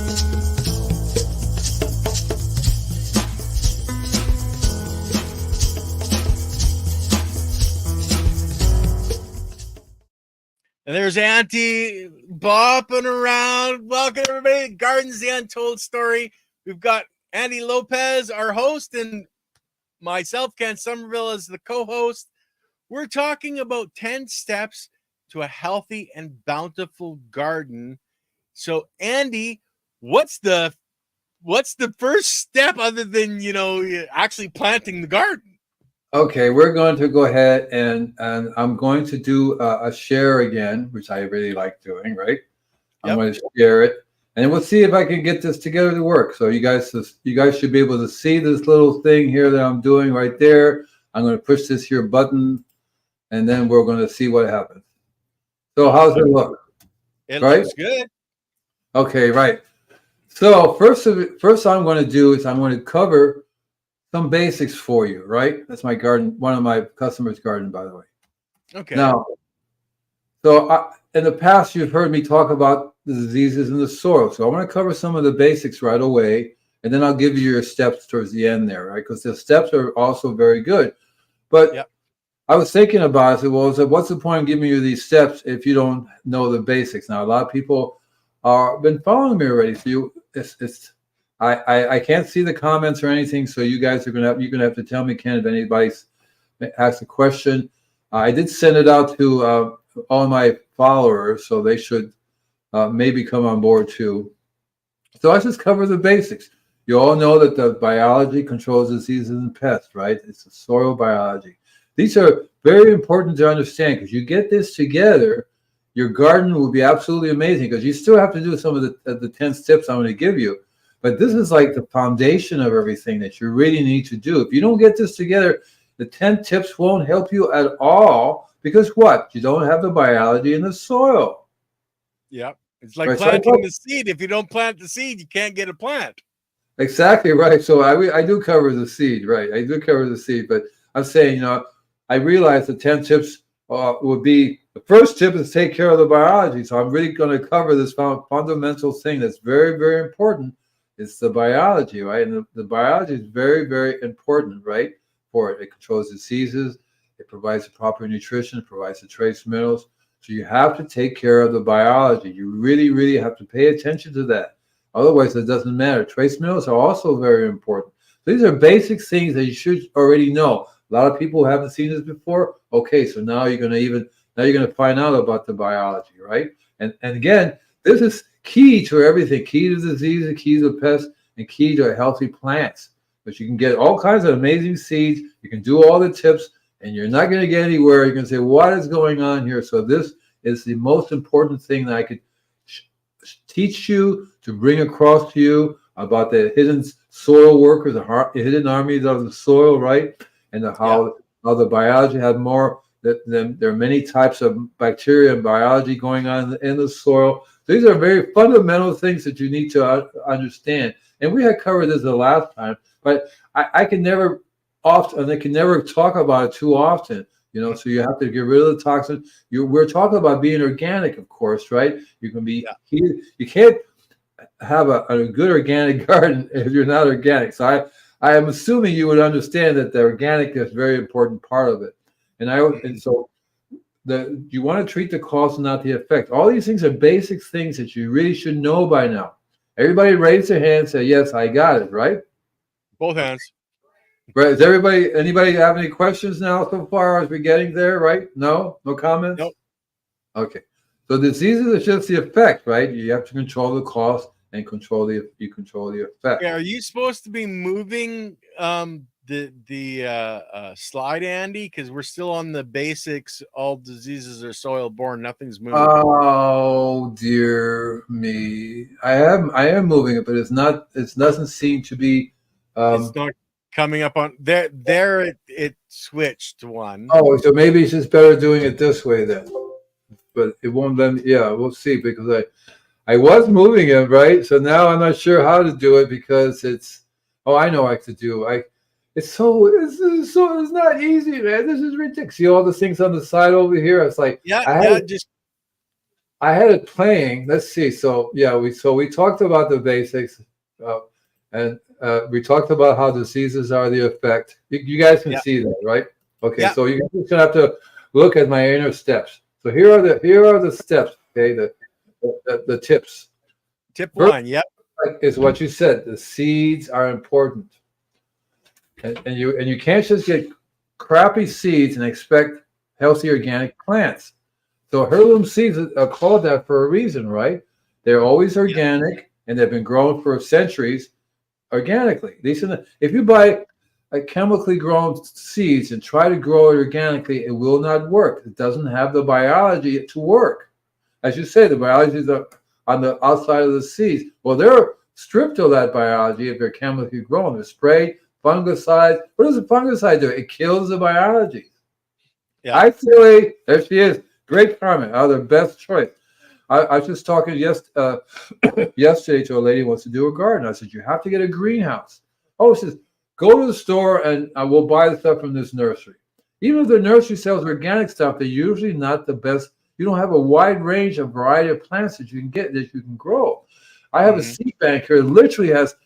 And there's Auntie bopping around. Welcome, everybody. Gardens, the Untold Story. We've got Auntie Lopez, our host, and myself, Ken Somerville, as the co-host. We're talking about 10 steps to a healthy and bountiful garden. So, Andy, what's the first step other than, actually planting the garden? Okay, we're going to go ahead and I'm going to do a share again, which I really like doing, right? Yep. I'm going to share it, and we'll see if I can get this together to work. So you guys should be able to see this little thing here that I'm doing right there. I'm going to push this here button, and then we're going to see what happens. So how's it look? It looks good. Okay, right. So first I'm going to do is I'm going to cover some basics for you, right? That's my garden, one of my customers' garden, by the way. Okay. Now, so in the past, you've heard me talk about the diseases in the soil. So I want to cover some of the basics right away, and then I'll give you your steps towards the end there, right? Because the steps are also very good. But I was thinking about it. I said, well, what's the point of giving you these steps if you don't know the basics? Now, a lot of people are been following me already. So I can't see the comments or anything, so you guys are you're gonna have to tell me, Ken, if anybody's asked a question. I did send it out to all my followers, so they should maybe come on board too. So let's just cover the basics. You all know that the biology controls diseases and pests, right? It's the soil biology. These are very important to understand because you get this together, your garden will be absolutely amazing because you still have to do some of the 10 steps I'm going to give you. But this is like the foundation of everything that you really need to do. If you don't get this together, the 10 tips won't help you at all because what? You don't have the biology in the soil. Yep. It's like planting the seed. If you don't plant the seed, you can't get a plant. Exactly right. So I do cover the seed, right? I do cover the seed, but I'm saying, I realize the 10 tips would be, the first tip is take care of the biology. So I'm really going to cover this fundamental thing that's very, very important. It's the biology, right? And the biology is very, very important, right? For it. It controls diseases. It provides the proper nutrition. It provides the trace minerals. So you have to take care of the biology. You really, really have to pay attention to that. Otherwise, it doesn't matter. Trace minerals are also very important. So these are basic things that you should already know. A lot of people haven't seen this before. Okay, so now you're going to find out about the biology, right? And again, this is key to everything, key to disease, key to pests, and key to healthy plants. But you can get all kinds of amazing seeds. You can do all the tips, and you're not going to get anywhere. You're going to say, what is going on here? So this is the most important thing that I could teach you, to bring across to you about the hidden soil workers, the hidden armies of the soil, right? And how the biology had more, there are many types of bacteria and biology going on in the soil. These are very fundamental things that you need to understand. And we had covered this the last time, but I can never talk about it too often, so you have to get rid of the toxins. We're talking about being organic, of course, right? You can be, you can't have a good organic garden if you're not organic. So I am assuming you would understand that the organic is a very important part of it. And so you want to treat the cause and not the effect. All these things are basic things that you really should know by now. Everybody raise their hand and say, yes, I got it, right? Both hands. Right. Anybody have any questions now so far as we're getting there, right? No comments? Nope. Okay. So diseases are just the effect, right? You have to control the cause and control the effect. Yeah, are you supposed to be moving the slide, Andy? Because we're still on the basics. All diseases are soil borne. Nothing's moving. Oh dear me! I am moving it, but it's not. It doesn't seem to be. It's not coming up on there. It switched to one. Oh, so maybe it's just better doing it this way then. But it won't let me. Yeah, we'll see, because I was moving it, right? So now I'm not sure how to do it because it's. Oh, I know what to do. It's not easy, man. This is ridiculous. See all the things on the side over here? It's like just I had it playing. Let's see. So yeah, we talked about the basics, uh, and we talked about how diseases are the effect. You guys can Yeah. see that, right? Okay, Yeah. so you're just gonna have to look at my inner steps. So here are the steps. Okay, the tips. Tip First one. Yep. is what you said. The seeds are important, and you can't just get crappy seeds and expect healthy organic plants. So heirloom seeds are called that for a reason, right? They're always Yeah. organic and they've been grown for centuries organically. If you buy a chemically grown seeds and try to grow it organically, it will not work. It doesn't have the biology to work. As you say, the biology is on the outside of the seeds. Well, they're stripped of that biology if they're chemically grown. They're sprayed, fungicides. What does a fungicide do? It kills the biology. Yeah. Actually, there she is. Great comment. Oh, the best choice. I was just talking yesterday to a lady who wants to do a garden. I said, you have to get a greenhouse. Oh, she says, go to the store and I will buy the stuff from this nursery. Even if the nursery sells organic stuff, they're usually not the best. You don't have a wide range of variety of plants that you can get, that you can grow. I have a seed bank here that literally has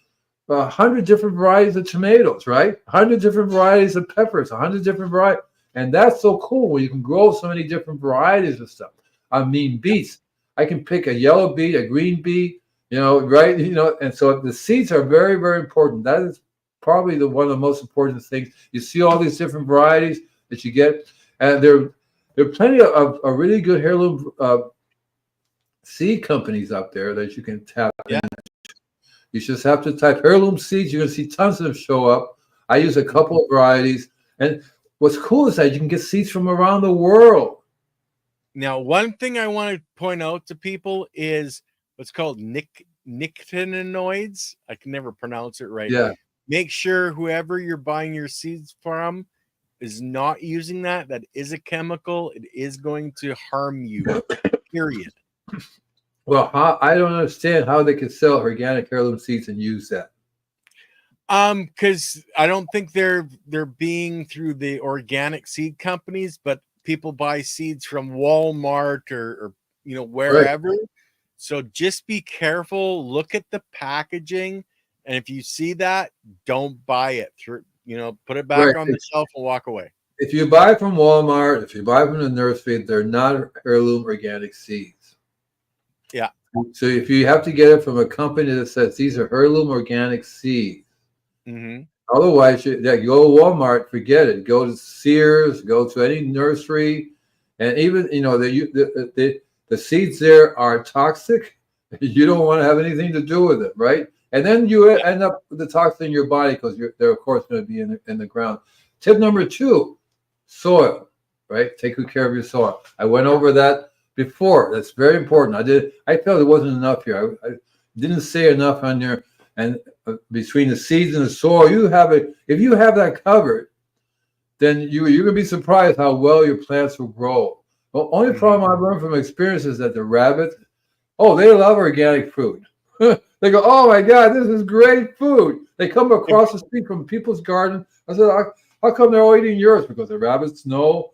100 different varieties of tomatoes, right? 100 different varieties of peppers, 100 different varieties. And that's so cool when you can grow so many different varieties of stuff. I mean, beets. I can pick a yellow beet, a green beet, right? And so the seeds are very, very important. That is probably one of the most important things. You see all these different varieties that you get, and there are plenty of really good heirloom seed companies out there that you can tap into. You just have to type heirloom seeds. You're going to see tons of them show up. I use a couple of varieties, and what's cool is that you can get seeds from around the world. Now, one thing I want to point out to people is what's called nicotinoids. I can never pronounce it right. Yeah. Make sure whoever you're buying your seeds from is not using that. That is a chemical. It is going to harm you. Period. Well, I don't understand how they could sell organic heirloom seeds and use that. Because I don't think they're being through the organic seed companies, but people buy seeds from Walmart or wherever. Right. So just be careful. Look at the packaging, and if you see that, don't buy it. Put it back on the shelf and walk away. If you buy from Walmart, if you buy from the nursery, they're not heirloom organic seeds. Yeah. So if you have to get it from a company that says these are heirloom organic seeds, otherwise, you go to Walmart, forget it. Go to Sears, go to any nursery, and even the seeds there are toxic. You don't want to have anything to do with it, right? And then you end up with the toxin in your body because they're of course going to be in the ground. Tip number 2, soil, right? Take good care of your soil. I went over that before. That's very important. I felt it wasn't enough here. I didn't say enough on there. And between the seeds and the soil, if you have that covered, then you're going to be surprised how well your plants will grow. The only problem I've learned from experience is that the rabbits, they love organic food. They go, oh my God, this is great food. They come across the street from people's garden. I said, how come they're all eating yours? Because the rabbits know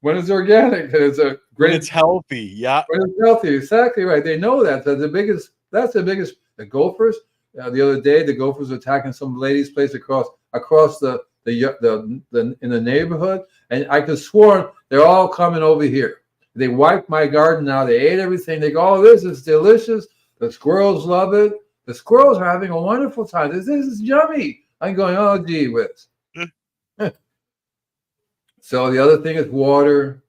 when it's organic. It's a great. When it's healthy, yeah. When it's healthy, exactly right. They know that. That's the biggest. The gophers. The other day, the gophers were attacking some lady's place across the in the neighborhood, and I could swear they're all coming over here. They wiped my garden now. They ate everything. They go, oh, this is delicious. The squirrels love it. The squirrels are having a wonderful time. This is yummy. I'm going, oh, gee whiz. So the other thing is water.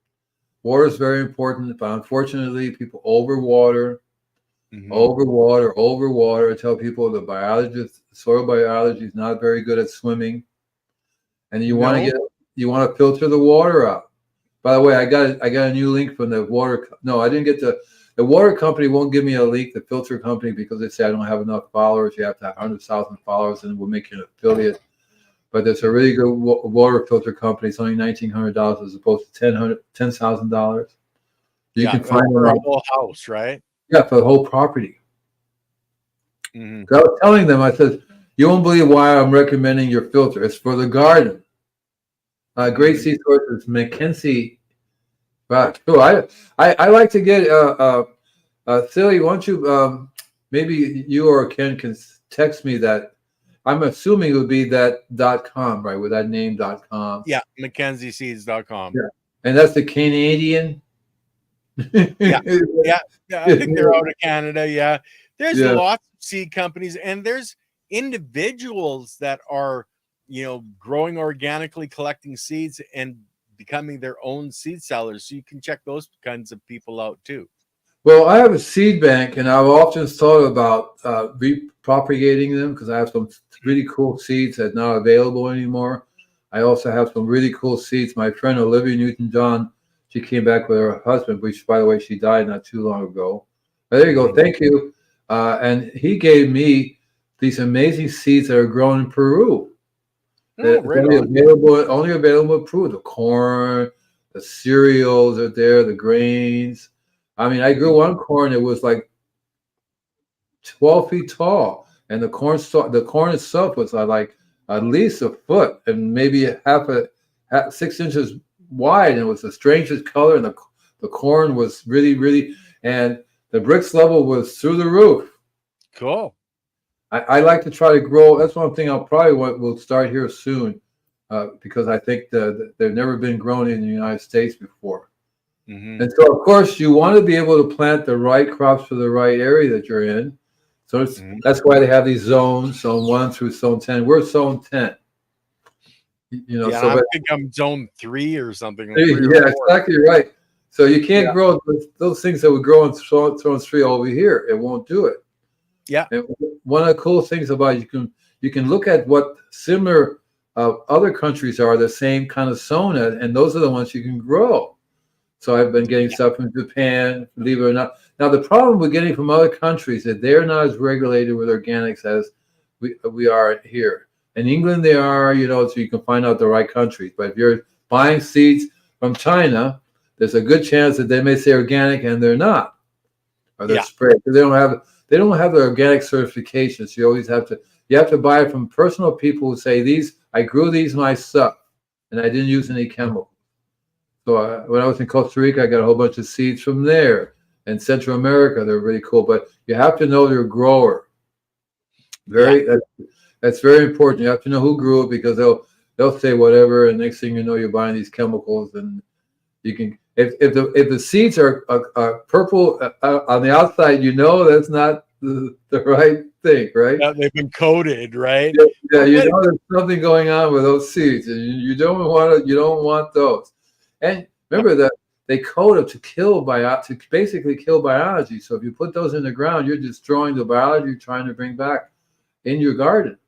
Water is very important, but unfortunately, people overwater. Overwater. I tell people the soil biology is not very good at swimming, and you want to filter the water out. By the way, I got a new link from the water. No, I didn't get the water company won't give me a link. The filter company, because they say I don't have enough followers. You have to have 100,000 followers, and we'll make you an affiliate. But there's a really good water filter company. It's only $1,900 as opposed to $10,000. You can find for a whole house, right? Yeah, for the whole property. So I was telling them, I said, you won't believe why I'm recommending your filter. It's for the garden. Great seed source is McKinsey. Right. So I like to get Silly, why don't you maybe you or Ken can text me that. I'm assuming it would be that .com, right? With that name .com. Yeah, MackenzieSeeds.com. Yeah. And that's the Canadian. Yeah, yeah, yeah. I think they're out of Canada. Yeah, there's Yeah. lots of seed companies, and there's individuals that are, growing organically, collecting seeds, and becoming their own seed sellers. So you can check those kinds of people out too. Well, I have a seed bank, and I've often thought about repropagating them because I have some really cool seeds that are not available anymore. I also have some really cool seeds. My friend Olivia Newton-John, she came back with her husband, which, by the way, she died not too long ago. But there you go. Thank you. And he gave me these amazing seeds that are grown in Peru. Oh, right on. Only available in Peru. The corn, the cereals are there, the grains. I mean, I grew one corn. It was like 12 feet tall, and the corn itself was like at least a foot and maybe half 6 inches wide. And it was the strangest color, and the corn was really, really, and the bricks level was through the roof. Cool. I like to try to grow. That's one thing I'll probably will start here soon, because I think they've never been grown in the United States before. Mm-hmm. And so, of course, you want to be able to plant the right crops for the right area that you're in. So that's why they have these zones, zone 1 through zone 10. We're zone 10. I think I'm zone 3 or something. Yeah, exactly right. So you can't grow those things that would grow in zone 3 over here. It won't do it. Yeah. And one of the cool things about it, you can look at what similar other countries are the same kind of zone at, and those are the ones you can grow. So I've been getting stuff from Japan, believe it or not. Now, the problem with getting from other countries is that they're not as regulated with organics as we are here. In England, they are, so you can find out the right countries. But if you're buying seeds from China, there's a good chance that they may say organic and they're not, or they're sprayed. They don't have the organic certification. So you have to buy it from personal people who say I grew these myself, and I didn't use any chemicals. So when I was in Costa Rica, I got a whole bunch of seeds from there. In Central America, they're really cool. But you have to know your grower. That's very important. You have to know who grew it, because they'll say whatever, and next thing you know, you're buying these chemicals, and you can if the seeds are purple on the outside, that's not the right thing, right? Yeah, they've been coated, right? Yeah, there's something going on with those seeds, and you don't want those. And remember that they coat them to basically kill biology. So if you put those in the ground, you're destroying the biology you're trying to bring back in your garden.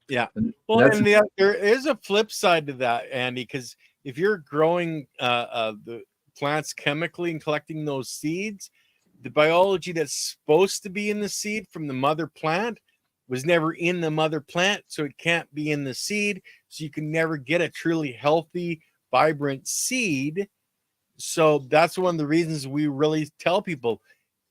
Yeah. There is a flip side to that, Andy, because if you're growing the plants chemically and collecting those seeds, the biology that's supposed to be in the seed from the mother plant was never in the mother plant, so it can't be in the seed. So you can never get a truly healthy, vibrant seed. So that's one of the reasons we really tell people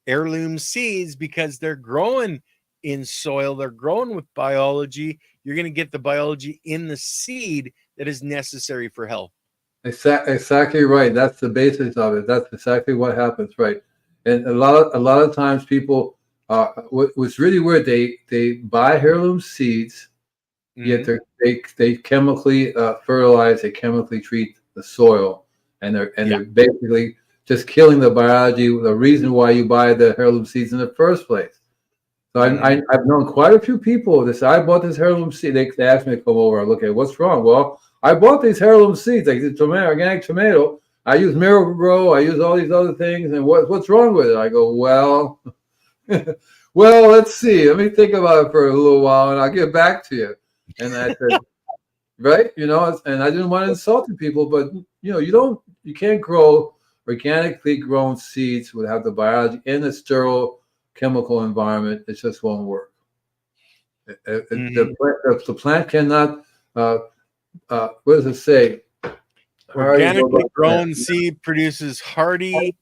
heirloom seeds, because they're growing in soil, they're growing with biology. You're going to get the biology in the seed that is necessary for health. Exactly right. That's the basis of it. That's exactly what happens, right? And a lot of times people, what's really weird, they buy heirloom seeds, yet they chemically fertilize, they chemically treat the soil, and they're basically just killing the biology, the reason why you buy the heirloom seeds in the first place. So I've known quite a few people that say, I bought this heirloom seed. They asked me to come over and look at it. What's wrong? Well, I bought these heirloom seeds, like the organic tomato. I use Miracle-Gro. I use all these other things. And what's wrong with it? I go, well, let's see. Let me think about it for a little while, and I'll get back to you. And I said, right? And I didn't want to insult the people, but you can't grow organically grown seeds without the biology in a sterile chemical environment. It just won't work. The plant cannot. What does it say? Organically grown seed produces hardy,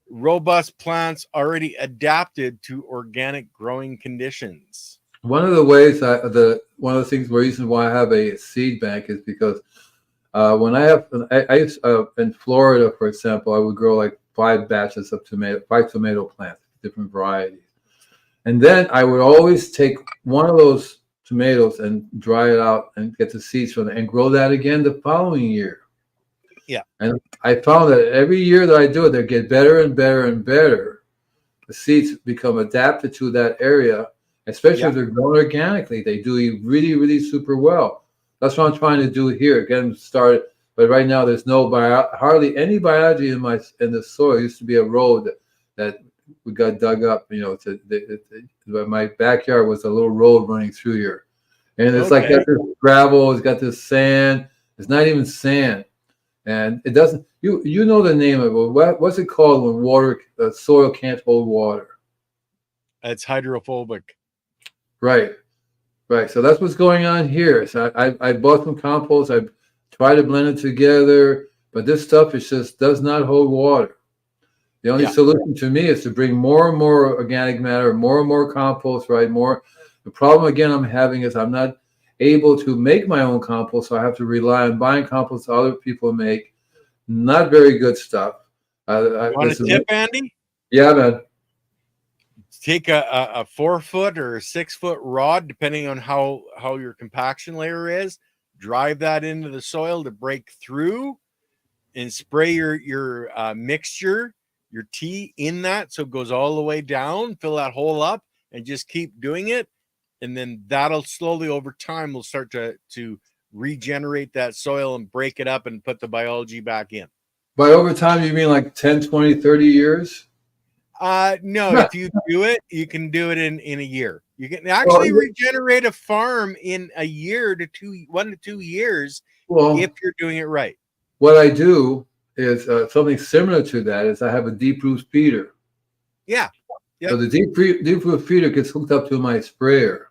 robust plants already adapted to organic growing conditions. One of the ways, reasons why I have a seed bank is because when I used in Florida, for example, I would grow like 5 batches of five tomato plants, different varieties. And then I would always take one of those tomatoes and dry it out and get the seeds from it and grow that again the following year. Yeah. And I found that every year that I do it, they get better and better and better. The seeds become adapted to that area, especially if they're grown organically. They do really, really super well. That's what I'm trying to do here. Again, started, but right now there's no hardly any biology in the soil. It used to be a road that we got dug up. My backyard was a little road running through here, and it's like got this gravel. It's got this sand. It's not even sand, and it doesn't. You know the name of it. What's it called when soil can't hold water? It's hydrophobic. Right. Right. So that's what's going on here. So I bought some compost. I tried to blend it together, but this stuff just does not hold water. The only solution to me is to bring more and more organic matter, more and more compost, right? More. The problem again I'm having is I'm not able to make my own compost, so I have to rely on buying compost other people make. Not very good stuff. Want a tip, Andy? Yeah, man. Take a 4-foot or a 6-foot rod, depending on how your compaction layer is. Drive that into the soil to break through, and spray your mixture, your tea in that, so it goes all the way down. Fill that hole up, and just keep doing it, and then that'll slowly over time will start to regenerate that soil and break it up and put the biology back in. By over time, you mean like 10, 20, 30 years? No, if you do it, you can do it in a year. You can actually regenerate a farm in a year to 1 to 2 years if you're doing it right. What I do is something similar to that is I have a deep root feeder. Yeah. Yep. So the deep root feeder gets hooked up to my sprayer.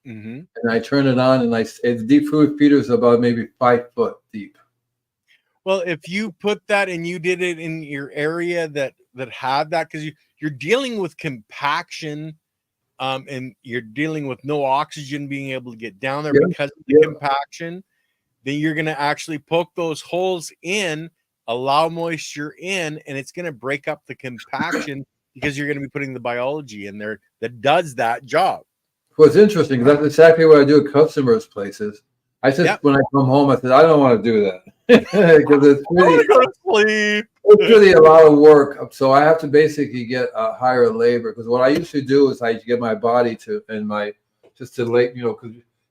Mm-hmm. And I turn it on, and the deep root feeder is about maybe 5 foot deep. Well, if you put that and you did it in your area that had that, because you're dealing with compaction, and you're dealing with no oxygen being able to get down there because of the compaction, then you're going to actually poke those holes in, allow moisture in, and it's going to break up the compaction because you're going to be putting the biology in there that does that job. Well, it's interesting. That's exactly what I do at customers' places. I said when I come home, I said, I don't want to do that because it's really a lot of work. So I have to basically get a higher labor, because what I used to do is I get my body because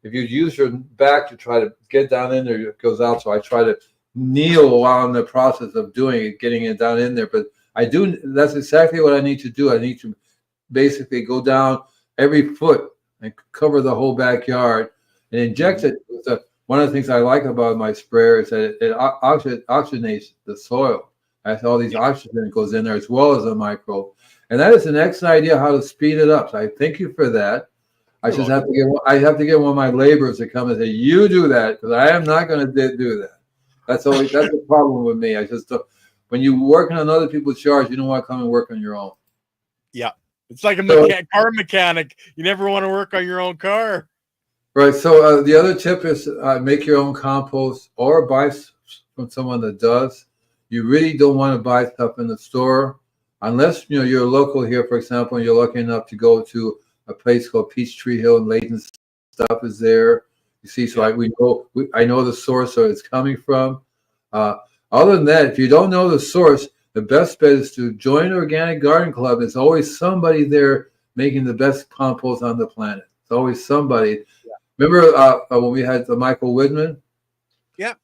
if you use your back to try to get down in there, it goes out. So I try to kneel while in the process of doing it, getting it down in there. But that's exactly what I need to do. I need to basically go down every foot and cover the whole backyard and inject it. One of the things I like about my sprayer is that it oxygenates the soil. It has all these oxygen that goes in there as well as a microbe. And that is an excellent idea how to speed it up. So I thank you for that. I have to get one of my laborers to come and say, you do that, because I am not going to do that. That's the problem with me. When you're working on other people's yards, you don't want to come and work on your own. Yeah. It's like a car mechanic. You never want to work on your own car. Right. So the other tip is make your own compost or buy from someone that does. You really don't want to buy stuff in the store unless you're local here, for example, and you're lucky enough to go to a place called Peachtree Hill, and Layton stuff is there. You see, so I know the source where it's coming from. Other than that, if you don't know the source, the best bet is to join an organic garden club. There's always somebody there making the best compost on the planet. It's always somebody. Yeah. Remember when we had the Michael Whitman? Yeah.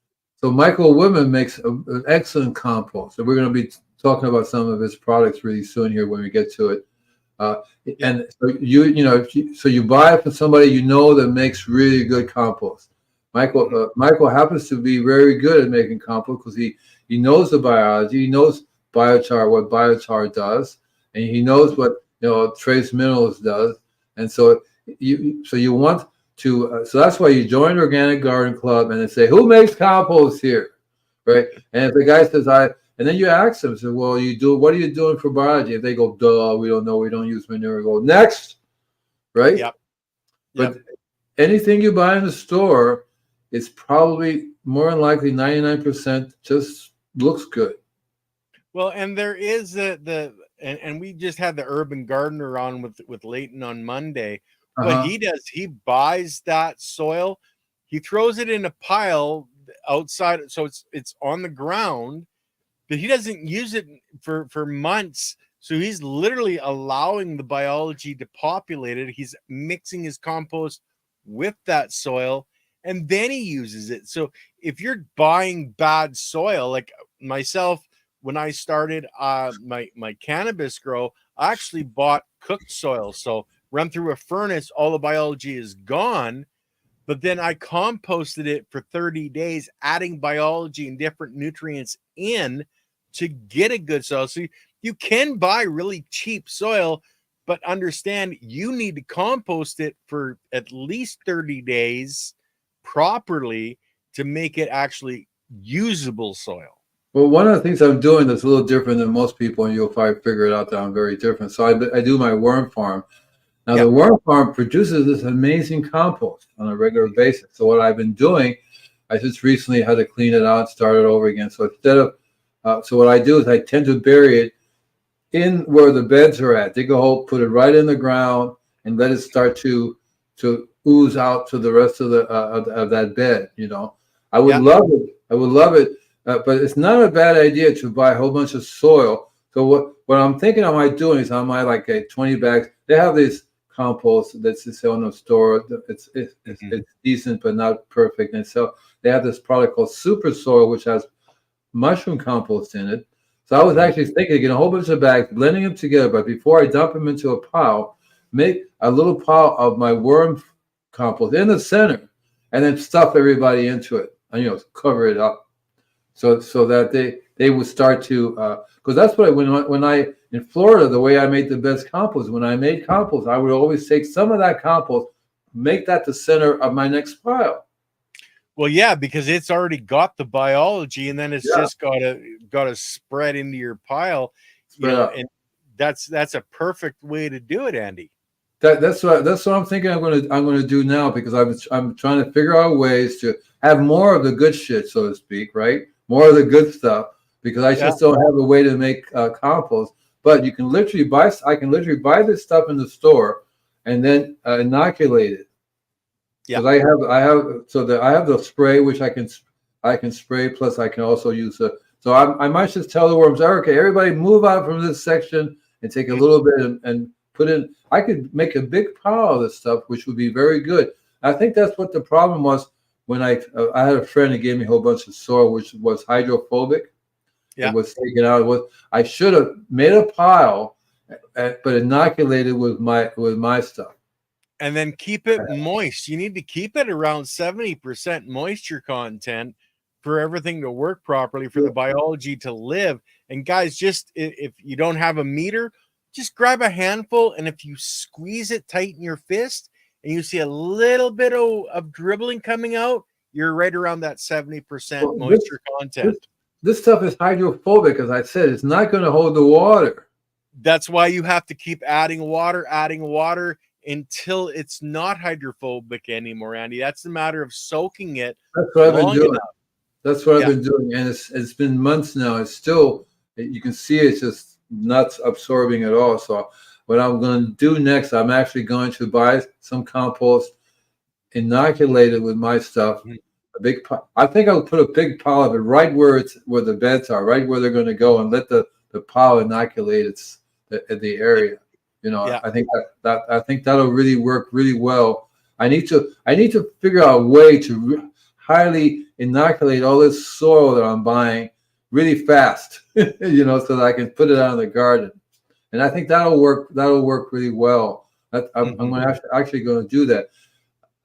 So Michael Whitman makes an excellent compost. So we're going to be talking about some of his products really soon here when we get to it. And so you buy it from somebody that makes really good compost. Michael happens to be very good at making compost because he knows the biology, he knows what biochar does, and he knows what trace minerals does. And so you want to so that's why you join Organic Garden Club and they say, who makes compost here, right? And if the guy says and then you ask them, so, well, what are you doing for biology? If they go, duh, we don't know, we don't use manure, go next, right? Yep. But anything you buy in the store is probably more than likely 99% just looks good. Well, and there is and we just had the urban gardener on with Leighton on Monday. What Uh-huh. he does, he buys that soil, he throws it in a pile outside, so it's on the ground, but he doesn't use it for months. So he's literally allowing the biology to populate it. He's mixing his compost with that soil, and then he uses it. So if you're buying bad soil, like myself, when I started my cannabis grow, I actually bought cooked soil. So run through a furnace, all the biology is gone. But then I composted it for 30 days, adding biology and different nutrients in to get a good soil. So you can buy really cheap soil, but understand you need to compost it for at least 30 days properly to make it actually usable soil. Well, one of the things I'm doing that's a little different than most people, and you'll probably figure it out that I'm very different. So I do my worm farm. Now, Yeah. the worm farm produces this amazing compost on a regular basis. So what I've been doing, I just recently had to clean it out and start it over again. So instead of, so what I do is I tend to bury it in where the beds are at. Dig a hole, put it right in the ground, and let it start to ooze out to the rest of the of that bed. You know, I would Yeah. love it. I would love it, but it's not a bad idea to buy a whole bunch of soil. So what I'm thinking I might do is I might like 20 bags. They have this compost that's just on the store. It's decent but not perfect. And so they have this product called Super Soil, which has mushroom compost in it. So I was actually thinking, get a whole bunch of bags, blending them together. But before I dump them into a pile, make a little pile of my worm compost in the center, and then stuff everybody into it, and cover it up, so that they would start to, because that's what when I in Florida, the way I made the best compost. When I made compost, I would always take some of that compost, make that the center of my next pile. Well, yeah, because it's already got the biology, and then it's Yeah, just gotta spread into your pile, spread out. and that's a perfect way to do it, Andy. That's what I'm thinking. I'm gonna do now, because I'm trying to figure out ways to have more of the good shit, so to speak, right? More of the good stuff, because I Yeah, just don't have a way to make compost. But you can literally buy. I can literally buy this stuff in the store, and then inoculate it. yeah, Because I have the spray, which I can spray. Plus, I can also use the. So I might just tell the worms, okay, everybody move out from this section and take a little bit and put in. I could make a big pile of this stuff, which would be very good. I think that's what the problem was when I had a friend who gave me a whole bunch of soil, which was hydrophobic. It yeah. was taken out. I should have made a pile, but inoculated with my stuff. And then keep it moist. You need to keep it around 70% moisture content for everything to work properly, for the biology to live. And guys, just if you don't have a meter, just grab a handful, and if you squeeze it tight in your fist and you see a little bit of dribbling coming out, you're right around that 70% Well, moisture this content. this stuff is hydrophobic, as I said. It's not going to hold the water. That's why you have to keep adding water until it's not hydrophobic anymore, Andy. That's the matter of soaking it That's what I've been long doing. enough. That's what I've Yeah. been doing, and it's been months now. It's still, you can see it's just not absorbing at all. So what I'm going to do next, I'm actually going to buy some compost, inoculate it with my stuff. A big pile. I think I'll put a big pile of it right where the beds are, right where they're going to go, and let the pile inoculate the area. Yeah. I think I think that'll really work really well. I need to figure out a way to highly inoculate all this soil that I'm buying really fast, so that I can put it out in the garden. And I think that'll work. That'll work really well. I'm going to actually going to do that.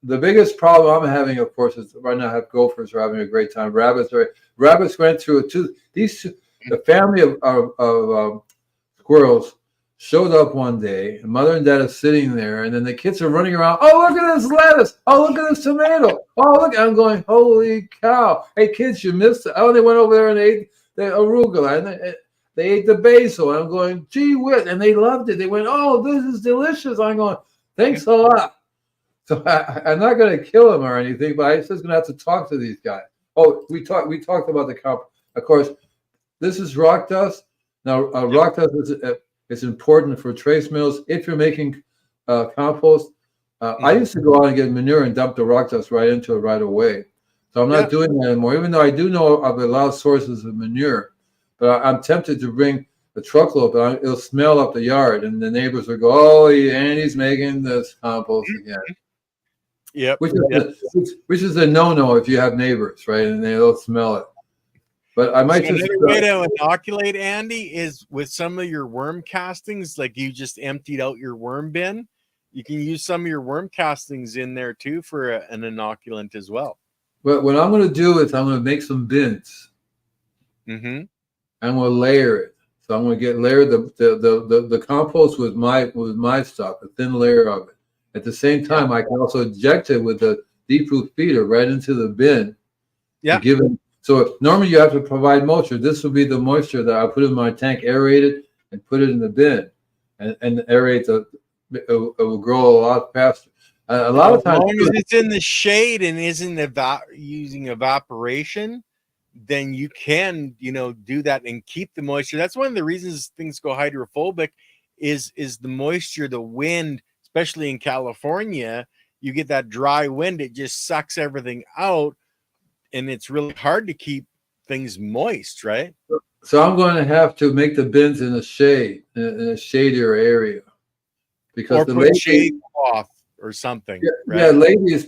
The biggest problem I'm having, of course, is right now I have gophers are having a great time. Rabbits went through the family of squirrels showed up one day, and mother and dad are sitting there, and then the kids are running around. Oh, look at this lettuce. Oh, look at this tomato. Oh, look. I'm going, holy cow. Hey, kids, you missed it. Oh, they went over there and ate the arugula, and they ate the basil. And I'm going, gee whiz. And they loved it. They went, oh, this is delicious. I'm going, thanks a lot. So I'm not going to kill them or anything, but I'm just going to have to talk to these guys. Oh, we talked about the comp. Of course, this is rock dust. Now, rock dust is It's important for trace minerals. If you're making compost, I Mhm. used to go out and get manure and dump the rock dust right into it right away. So I'm Yeah. not doing that anymore, even though I do know of a lot of sources of manure. But I'm tempted to bring a truckload, but it'll smell up the yard, and the neighbors will go, "Oh, Andy's making this compost again," Yep. which is Yep. which is a no-no if you have neighbors, right? And they'll smell it. But I So might just another way to inoculate, Andy, is with some of your worm castings, like you just emptied out your worm bin. You can use some of your worm castings in there too for an inoculant as well. But what I'm going to do is I'm going to make some bins. Mm-hmm. I'm going to layer it. So I'm going to get layer the compost with my stuff, a thin layer of it. At the same Yeah. time, I can also inject it with the deep root feeder right into the bin to Yeah. give it. So normally you have to provide moisture. This will be the moisture that I put in my tank, aerate it, and put it in the bin, and aerate it will grow a lot faster. A lot As of times, long as it's in the shade and isn't using evaporation, then you can, do that and keep the moisture. That's one of the reasons things go hydrophobic is the moisture, the wind, especially in California. You get that dry wind, it just sucks everything out, and it's really hard to keep things moist, right? so I'm going to have to make the bins in the shade, in a shadier area, because Or the put lady, shade cloth or something, yeah, right? lately it's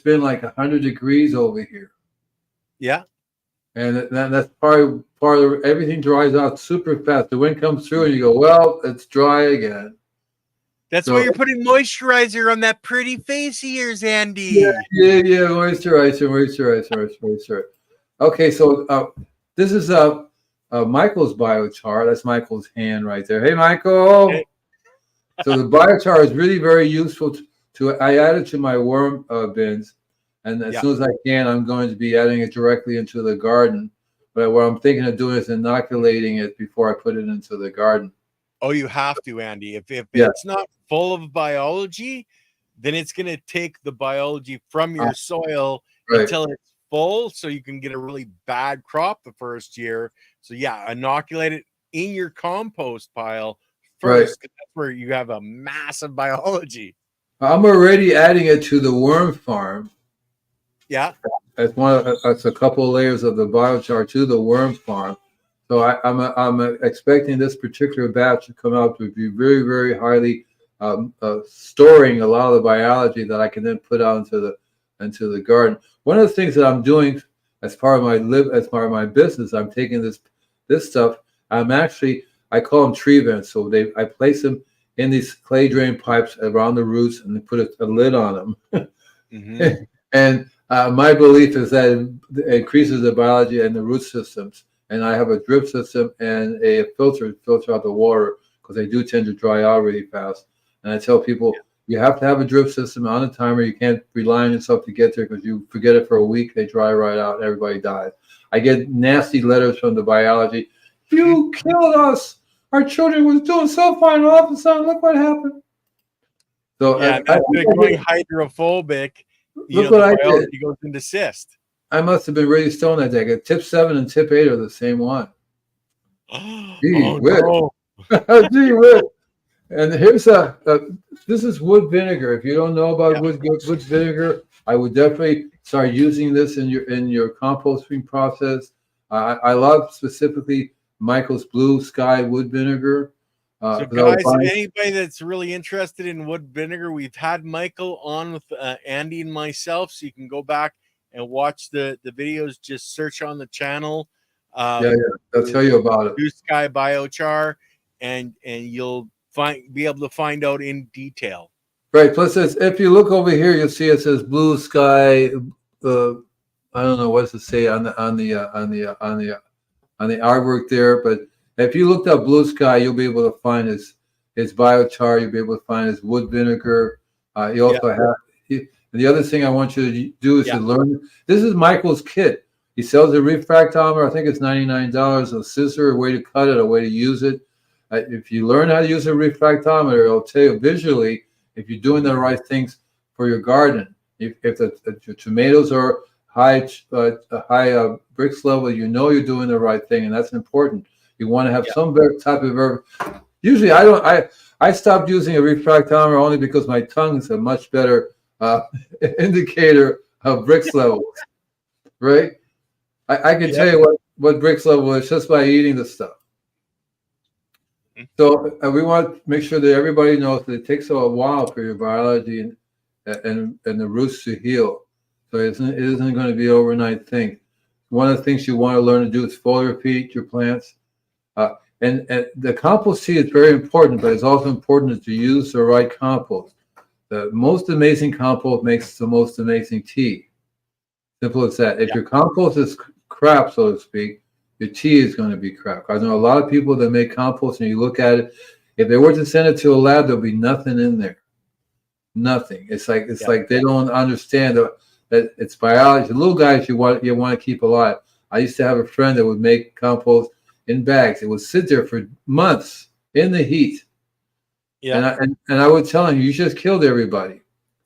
been like 100 degrees over here, Yeah. and that's part of everything dries out super fast. The wind comes through, and you go, well, it's dry again. That's why So you're putting moisturizer on that pretty face of yours, yeah, Andy. yeah, moisturizer. Okay, so this is Michael's biochar. That's Michael's hand right there. Hey, Okay. Michael. So the biochar is really very useful I add it to my worm bins, and as Yeah. soon as I can, I'm going to be adding it directly into the garden. But what I'm thinking of doing is inoculating it before I put it into the garden. Oh, you have to, Andy. If Yeah, it's not full of biology, then it's going to take the biology from uh, your soil right, until it's full, so you can get a really bad crop the first year. So yeah, inoculate it in your compost pile right. first, 'cause that's where you have a massive biology. I'm already adding it to the worm farm. Yeah. That's a couple of layers of the biochar to the worm farm. So I'm expecting this particular batch to come out to be very, very highly storing a lot of the biology that I can then put out into the garden. One of the things that I'm doing as part of my business, I'm taking this stuff. I call them tree vents. So I place them in these clay drain pipes around the roots and put a lid on them. Mm-hmm. And my belief is that it increases the biology and the root systems. And I have a drip system and a filter to filter out the water because they do tend to dry out really fast. And I tell people, you have to have a drip system on a timer. You can't rely on yourself to get there because you forget it for a week, they dry right out, and everybody dies. I get nasty letters from the biology. You killed us. Our children was doing so fine. All of a sudden, look what happened. So Yeah, and that's going hydrophobic. look what The I did. biology goes into cyst. I must have been really stoned that day. Tip 7 and tip 8 are the same one. Gee Oh whiz. no. Gee whiz. And here's this is wood vinegar. If you don't know about Yeah. wood vinegar, I would definitely start using this in your composting process. I love specifically Michael's Blue Sky wood vinegar. So, 'Cause I was guys, buying- anybody that's really interested in wood vinegar, we've had Michael on with Andy and myself, so you can go back and watch the videos. Just search on the channel. yeah, I'll tell you about it. Blue Sky Biochar, and you'll be able to find out in detail. Right. Plus, if you look over here, you'll see it says Blue Sky. I don't know what to say on the artwork there, but if you looked up Blue Sky, you'll be able to find his biochar. You'll be able to find his wood vinegar. You also have. And the other thing I want you to do is to learn. This is Michael's kit. He sells a refractometer. I think it's $99. A scissor, a way to cut it, a way to use it. If you learn how to use a refractometer, it'll tell you visually if you're doing the right things for your garden. If your tomatoes are high Brix level, you know you're doing the right thing, and that's important. You want to have some type of herb. Usually I don't. I stopped using a refractometer only because my tongue is a much better indicator of Brix levels. Right? I can tell you what Brix level is just by eating the stuff. So we want to make sure that everybody knows that it takes a while for your biology and the roots to heal. So it isn't going to be an overnight thing. One of the things you want to learn to do is foliar feed your plants. And the compost tea is very important, but it's also important to use the right compost. The most amazing compost makes the most amazing tea. Simple as that. If your compost is crap, so to speak, your tea is going to be crap. I know a lot of people that make compost, and you look at it. If they were to send it to a lab, there'll be nothing in there. Nothing. It's like they don't understand that it's biology. The little guys you want to keep alive. I used to have a friend that would make compost in bags. It would sit there for months in the heat. Yeah. And I would tell him, you just killed everybody.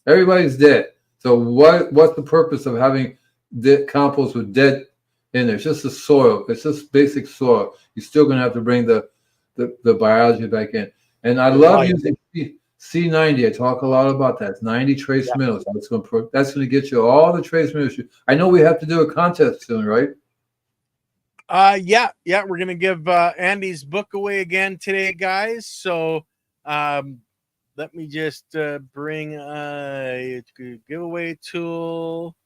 Everybody's dead. So what's the purpose of having compost with dead in there? It's just the soil. It's just basic soil. You're still going to have to bring the biology back in. And I love using C90. I talk a lot about that. It's 90 trace minerals. That's going to get you all the trace minerals. I know we have to do a contest soon, right? Yeah, we're gonna give Andy's book away again today, guys. So let me just bring a giveaway tool.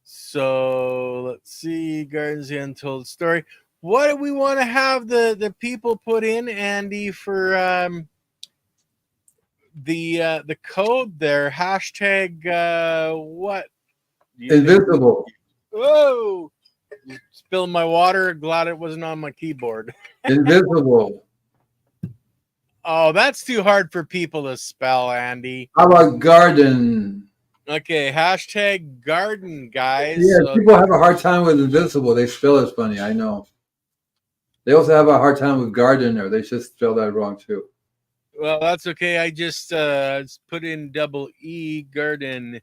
So let's see, Gardens the Untold Story. What do we want to have the people put in, Andy, for the code there? Hashtag what? Invisible. Whoa! Spilling my water. Glad it wasn't on my keyboard. Invisible. Oh, that's too hard for people to spell, Andy. How about garden? Okay, hashtag garden, guys. Yeah, so, people have a hard time with invisible. They spell it funny, I know. They also have a hard time with gardener. They just spell that wrong too. Well, that's okay. I just put in double E garden.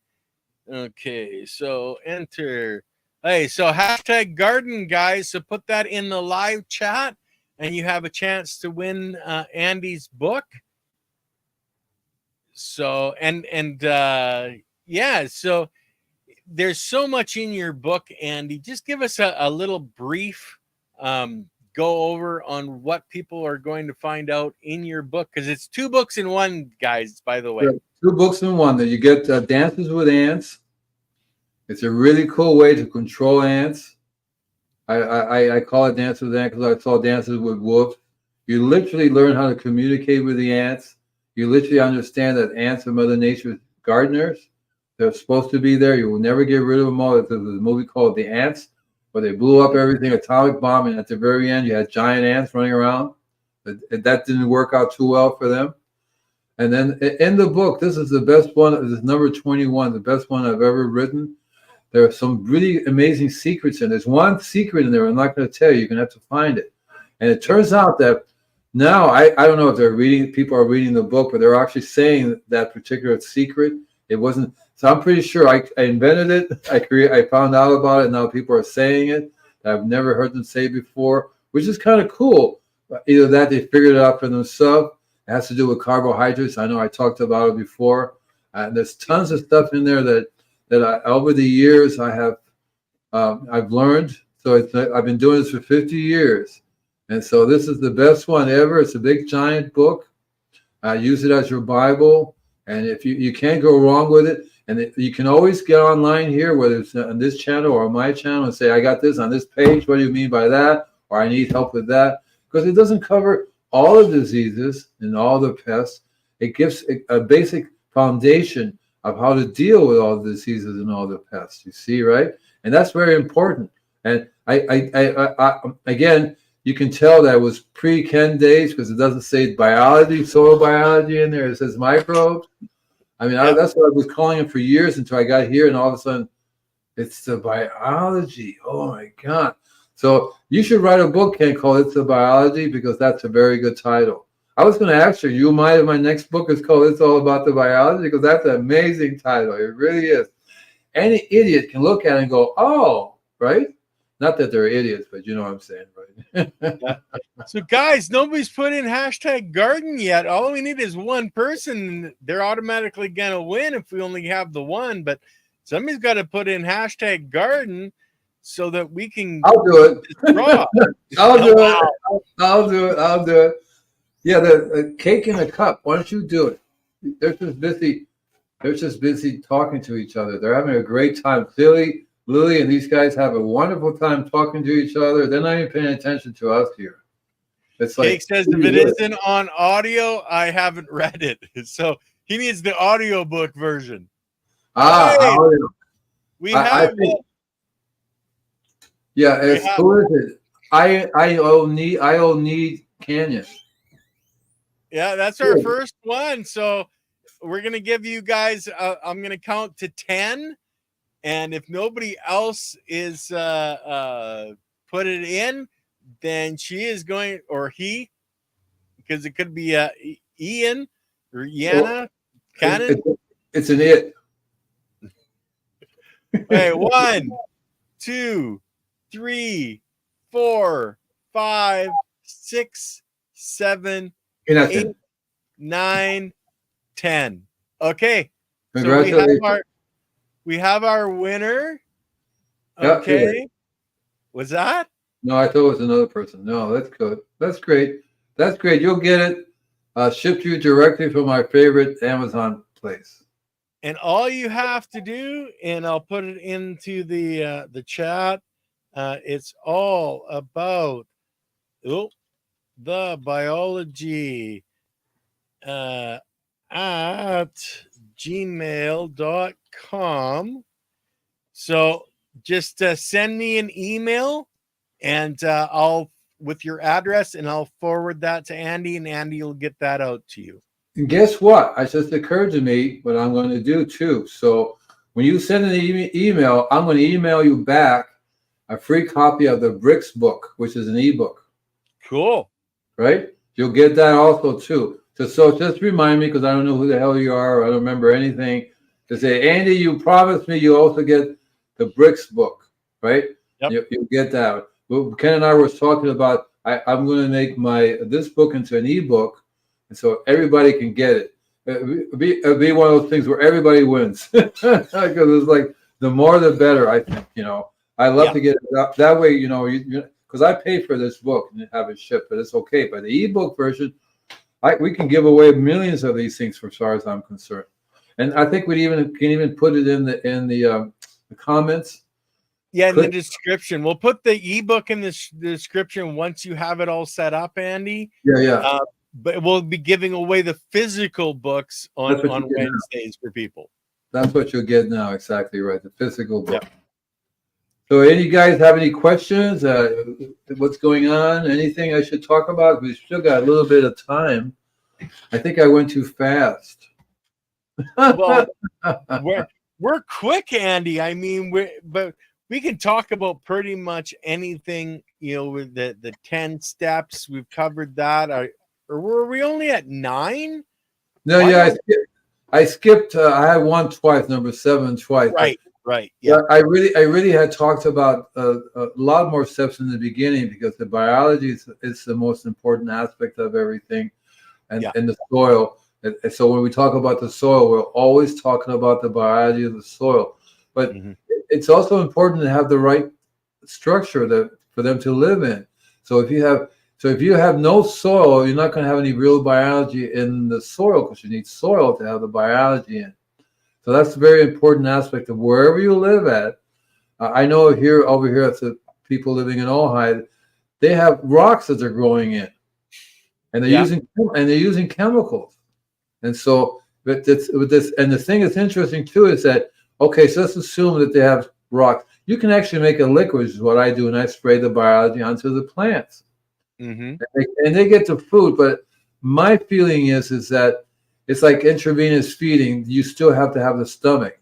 Okay, so enter. Hey, so hashtag garden, guys. So put that in the live chat, and you have a chance to win Andy's book. So yeah, so there's so much in your book, Andy. Just give us a little brief go over on what people are going to find out in your book, because it's 2 books in one, guys. By the way, 2 books in one. That you get Dances with Ants. It's a really cool way to control ants. I call it Dances with Ants because I saw Dances with Wolves. You literally learn how to communicate with the ants. You literally understand that ants are Mother Nature's gardeners. They're supposed to be there. You will never get rid of them all. There's a movie called The Ants, where they blew up everything, atomic bomb, and at the very end, you had giant ants running around. That didn't work out too well for them. And then in the book, this is the best one. This is number 21, the best one I've ever written. There are some really amazing secrets in. There's one secret in there I'm not going to tell you. You're going to have to find it. And it turns out that now, I don't know if people are reading the book, but they're actually saying that particular secret. It wasn't. So I'm pretty sure I invented it. I found out about it. And now people are saying it that I've never heard them say before, which is kind of cool. Either that they figured it out for themselves. It has to do with carbohydrates. I know I talked about it before. There's tons of stuff in there that over the years I've learned. So I've been doing this for 50 years. And so this is the best one ever. It's a big, giant book. Use it as your Bible. And if you can't go wrong with it. And you can always get online here, whether it's on this channel or on my channel, and say, I got this on this page. What do you mean by that? Or I need help with that. Because it doesn't cover all the diseases and all the pests. It gives a basic foundation of how to deal with all the diseases and all the pests. You see, right? And that's very important. And I again, you can tell that it was pre-Ken days because it doesn't say biology, soil biology in there. It says microbes. I mean, that's what I was calling it for years until I got here, and all of a sudden, it's the biology. Oh my God! So you should write a book, Ken, called "It's the Biology" because that's a very good title. I was going to ask you mind if my next book is called "It's All About the Biology" because that's an amazing title. It really is. Any idiot can look at it and go, "Oh, right." Not that they're idiots, but you know what I'm saying, right? Yeah. So, guys, nobody's put in hashtag garden yet. All we need is one person. They're automatically going to win if we only have the one. But somebody's got to put in hashtag garden so that we can I'll do it. draw. I'll do Wow. it. I'll do it. I'll do it. Yeah, the cake in a cup. Why don't you do it? They're just busy. They're just busy talking to each other. They're having a great time. Lily, and these guys have a wonderful time talking to each other. They're not even paying attention to us here. It's like Cake says if it isn't on audio, I haven't read it. So he needs the audiobook version. Hey, audio. We have yeah, it's who is it? I need Canyon. Yeah, that's our first one. So we're gonna give you guys I'm gonna count to 10. And if nobody else is put it in, then she is going, or he, because it could be Ian or Yana. Cannon. It's an it. Okay, 1, 2, 3, 4, 5, 6, 7, 8, 9, 10. Okay. Congratulations. So we have our winner. Okay. Yeah. Was that? No, I thought it was another person. No, that's good. That's great. That's great. You'll get it shipped to you directly from my favorite Amazon place. And all you have to do, and I'll put it into the chat, it's all about the biology at gmail.com. So just send me an email and I'll with your address and I'll forward that to Andy and Andy will get that out to you. And guess what? It just occurred to me what I'm going to do too. So when you send an email, I'm going to email you back a free copy of the Bricks book, which is an ebook. Cool. Right? You'll get that also too. So just remind me, because I don't know who the hell you are, or I don't remember anything, to say, Andy, you promised me you also get the Bricks book, right? Yep. You'll get that. Well, Ken and I were talking about, I'm going to make this book into an ebook, and so everybody can get it. It'll be one of those things where everybody wins, because it's like the more the better. I think I love to get it that way. Because I pay for this book and have it shipped, but it's okay. But the ebook version, we can give away millions of these things, as far as I'm concerned. And I think we can even put it in the comments. Yeah, in the description. We'll put the ebook in the description once you have it all set up, Andy. Yeah. But we'll be giving away the physical books on Wednesdays for people. That's what you'll get now. Exactly right. The physical book. Yep. So any guys have any questions? What's going on? Anything I should talk about? We've still got a little bit of time. I think I went too fast. Well, we're quick, Andy. I mean, we can talk about pretty much anything, with the 10 steps. We've covered that. Or were we only at 9? No, I skipped. I had one twice, number 7 twice. Right. Yeah. I really had talked about a lot more steps in the beginning, because the biology is the most important aspect of everything, and the soil. And so when we talk about the soil, we're always talking about the biology of the soil. But it's also important to have the right structure for them to live in. So if you have no soil, you're not going to have any real biology in the soil, because you need soil to have the biology in. So that's a very important aspect of wherever you live at. I know over here, it's the people living in Ojai, they have rocks that they're growing in, and they're using chemicals. And so, with this, and the thing that's interesting too is that, okay, so let's assume that they have rocks. You can actually make a liquid, which is what I do, and I spray the biology onto the plants, and they get the food. But my feeling is that it's like intravenous feeding. You still have to have the stomach,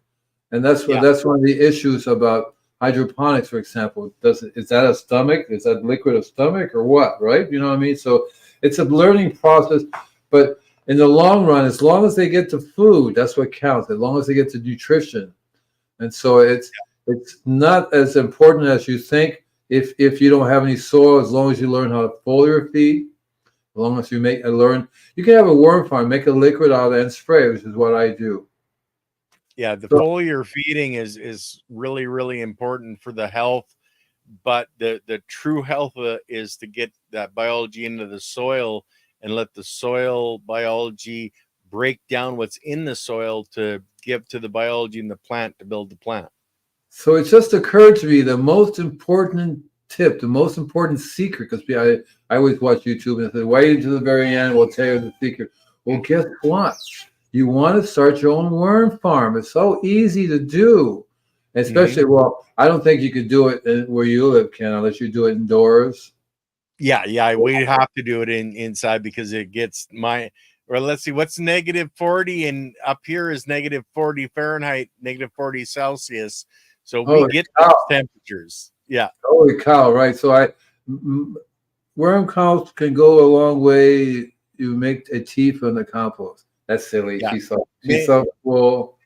and that's one of the issues about hydroponics, for example. Is that a stomach? Is that liquid a stomach or what? Right? You know what I mean? So it's a learning process, but in the long run, as long as they get the food, that's what counts. As long as they get the nutrition, and so it's not as important as you think. if you don't have any soil, as long as you learn how to foliar feed, as long as you learn, you can have a worm farm, make a liquid out of it and spray, which is what I do. Yeah, the So, foliar feeding is really really important for the health, but the true health is to get that biology into the soil and let the soil biology break down what's in the soil to give to the biology in the plant to build the plant. so it just occurred to me the most important tip, the most important secret, because I always watch YouTube and I say, wait until the very end, we'll tell you the secret. Well, guess what? You want to start your own worm farm. It's so easy to do. Especially, well, I don't think you could do it where you live, Ken, unless you do it indoors. Yeah, we have to do it inside because it gets or let's see, what's -40 and up here is -40 Fahrenheit, -40 Celsius. So we Holy get cow. those temperatures. Yeah. Holy cow, right? So worm cows can go a long way. You make a tea from the compost. That's silly. Yeah. She's so cool.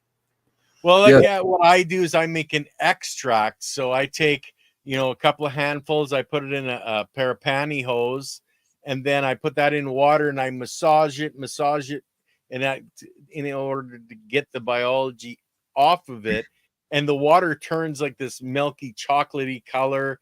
Well, Yes. yeah, what I do is I make an extract. So I take, a couple of handfuls, I put it in a pair of pantyhose, and then I put that in water and I massage it, and that in order to get the biology off of it. And the water turns like this milky chocolatey color.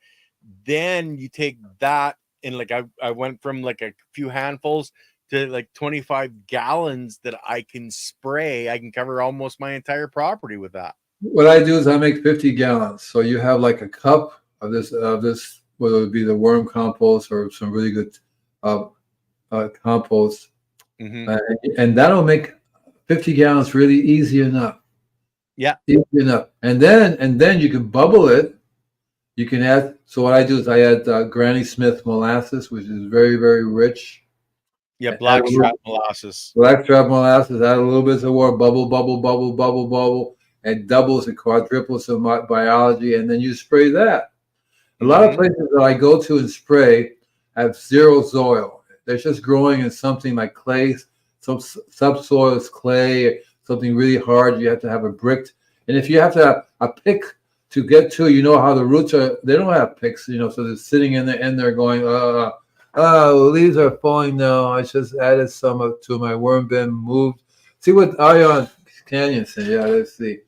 Then you take that and like I went from like a few handfuls to like 25 gallons that I can spray. I can cover almost my entire property with that. What I do is I make 50 gallons. So you have like a cup of this, whether it be the worm compost or some really good compost, and that'll make 50 gallons really easy enough. Yeah, easy enough. And then you can bubble it. You can add. So what I do is I add Granny Smith molasses, which is very very rich. Yeah, blackstrap molasses. Blackstrap molasses. Add a little bit of water. Bubble, bubble, bubble, bubble, bubble. It doubles and quadruples the biology, and then you spray that. A lot of places that I go to and spray have zero soil. They're just growing in something like clay, some subsoil is clay, something really hard. You have to have a brick, and if you have to have a pick to get to, how the roots are. They don't have picks, so they're sitting in there going, the leaves are falling now. I just added some to my worm bin. Moved. See what Ion Canyon said. Yeah, let's see.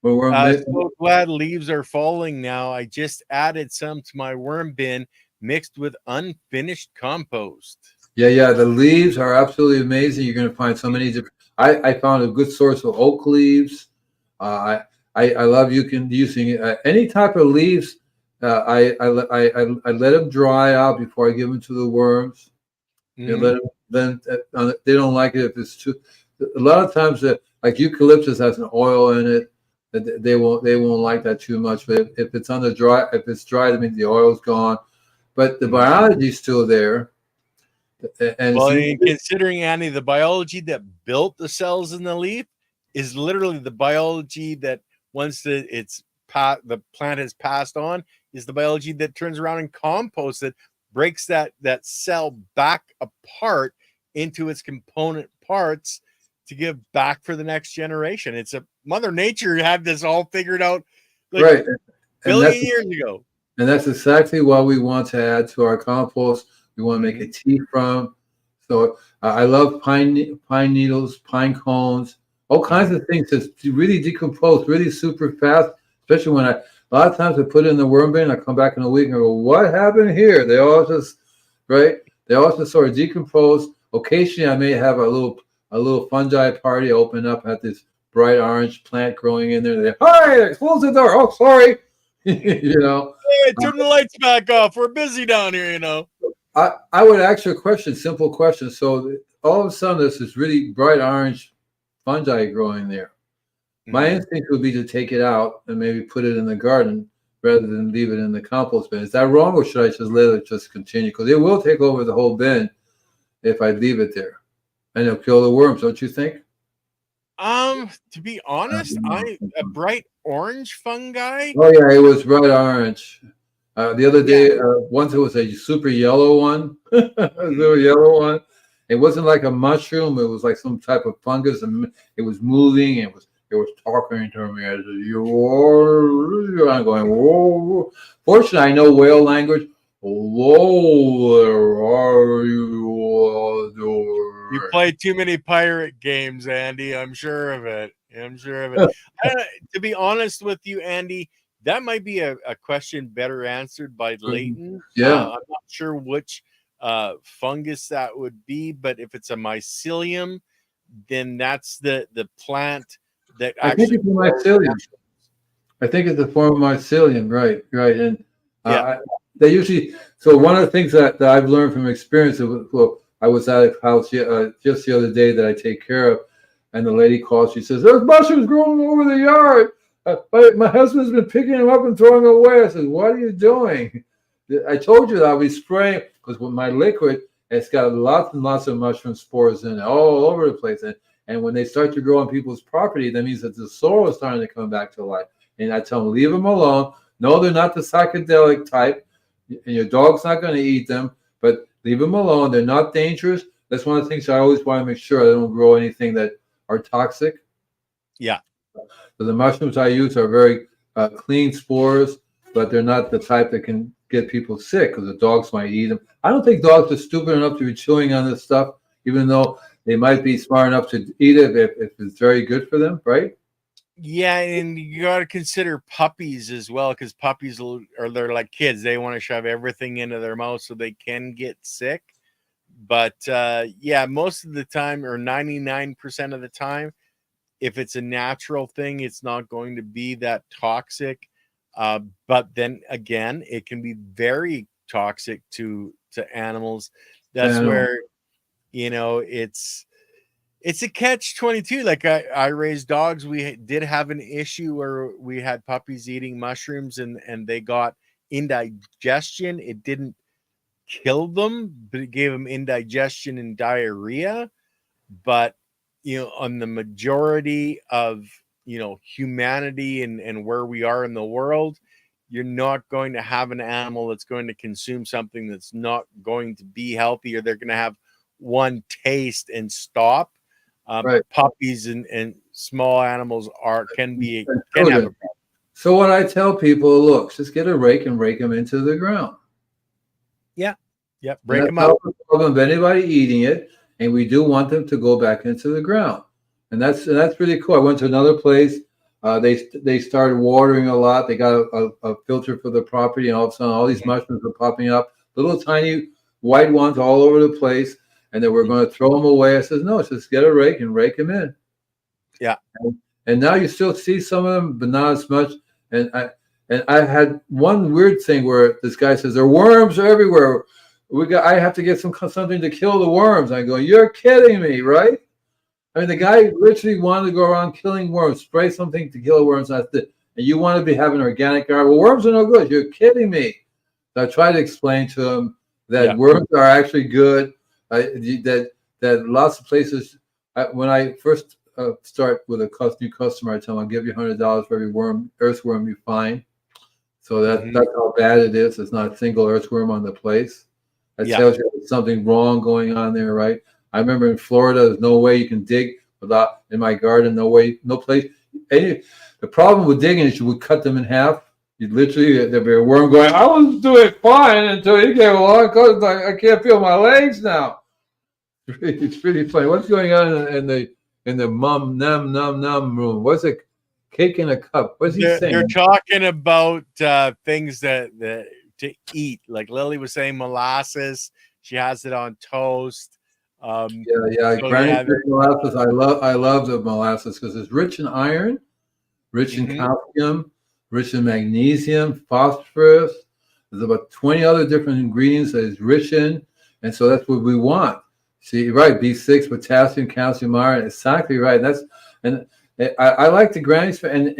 So glad leaves are falling now. I just added some to my worm bin mixed with unfinished compost. Yeah. The leaves are absolutely amazing. You're going to find so many different. I found a good source of oak leaves. I love using any type of leaves. I let them dry out before I give them to the worms. Then they don't like it if it's too. A lot of times, like eucalyptus has an oil in it. They won't like that too much. But if it's if it's dry, that means the oil's gone. But the biology's still there. And considering, Annie, the biology that built the cells in the leaf is literally the biology that once the plant has passed on is the biology that turns around and composts it, breaks that cell back apart into its component parts to give back for the next generation. It's Mother Nature had this all figured out right. billion years ago. And that's exactly what we want to add to our compost. We want to make a tea from. So I love pine needles, pine cones, all kinds of things to really decompose really super fast, especially when a lot of times I put it in the worm bin, I come back in a week and I go, what happened here? They all just sort of decompose. Occasionally I may have a little fungi party open up at this bright orange plant growing in there. They, hi, close the door. Oh, sorry. Hey, turn the lights back off. We're busy down here, I would ask you a simple question. So all of a sudden there's this really bright orange fungi growing there. My instinct would be to take it out and maybe put it in the garden rather than leave it in the compost bin. Is that wrong, or should I just let it just continue? Because it will take over the whole bin if I leave it there. And it'll kill the worms, don't you think? To be honest, a bright orange fungi. Oh yeah, it was bright orange. The other day, once it was a super yellow one, yellow one. It wasn't like a mushroom. It was like some type of fungus, and it was moving. It was it was talking to me. I said, "You are." I'm going, "Whoa." Fortunately, I know whale language. Whoa, there are you. You play too many pirate games, Andy. I'm sure of it. I'm sure of it. To be honest with you, Andy, that might be a question better answered by Leighton. Yeah. I'm not sure which fungus that would be, but if it's a mycelium, then that's the plant that I think actually it's a grows mycelium. mushrooms. I think it's a form of mycelium, right, right. And Yeah. they usually, so one of the things that I've learned from experience, well, I was at a house just the other day that I take care of, and the lady calls, she says, "There's mushrooms growing over the yard. My husband's been picking them up and throwing them away." I said, "What are you doing?" I told you that I'll be spraying, because with my liquid, it's got lots and lots of mushroom spores in it, all over the place. And when they start to grow on people's property, that means that the soil is starting to come back to life. And I tell them, leave them alone. No, they're not the psychedelic type, and your dog's not going to eat them, but leave them alone. They're not dangerous. That's one of the things I always want to make sure I don't grow anything that are toxic. Yeah. So the mushrooms I use are very clean spores, but they're not the type that can get people sick, because the dogs might eat them. I don't think dogs are stupid enough to be chewing on this stuff, even though they might be smart enough to eat it if it's very good for them, right? Yeah, and you got to consider puppies as well, because puppies they're like kids. They want to shove everything into their mouth so they can get sick. But yeah, most of the time, or 99% of the time, if it's a natural thing, it's not going to be that toxic. But then again, it can be very toxic to animals. That's where, it's a catch-22. Like I raised dogs. We did have an issue where we had puppies eating mushrooms and they got indigestion. It didn't kill them, but it gave them indigestion and diarrhea. But on the majority of humanity and where we are in the world, you're not going to have an animal that's going to consume something that's not going to be healthy, or they're going to have one taste and stop. Right. Puppies and small animals can have a problem. So what I tell people, look, just get a rake and rake them into the ground. Yeah. Break them up. up. The problem of anybody eating it, and we do want them to go back into the ground, and that's really cool. I went to another place. They started watering a lot. They got a filter for the property, and all of a sudden, all these mushrooms are popping up, little tiny white ones all over the place. And then we're going to throw them away. I says, no, just get a rake and rake them in. Yeah. And now you still see some of them, but not as much. And I had one weird thing where this guy says, there are worms everywhere. I have to get something to kill the worms. I go, you're kidding me, right? I mean, the guy literally wanted to go around killing worms, spray something to kill worms. That's it. And you want to be having organic garden. Well, worms are no good. You're kidding me. So I tried to explain to him that worms are actually good. That lots of places. When I first start with a new customer, I tell them I'll give you $100 for every earthworm you find. So that's how bad it is. It's not a single earthworm on the place. That tells you there's something wrong going on there, right? I remember in Florida, there's no way you can dig without in my garden. No way, no place. The problem with digging is you would cut them in half. You literally, there'd be a worm going, I was doing fine until you came along, because I can't feel my legs now. It's pretty funny. What's going on in the mum num num num room? What's it? Cake in a cup. What's he saying? They're talking about things that to eat. Like Lily was saying, molasses. She has it on toast. Granny molasses. I love the molasses because it's rich in iron, rich in calcium, rich in magnesium, phosphorus. There's about 20 other different ingredients that it's rich in, and so that's what we want. See, right? B6, potassium, calcium, iron. Exactly right. I like the granny, and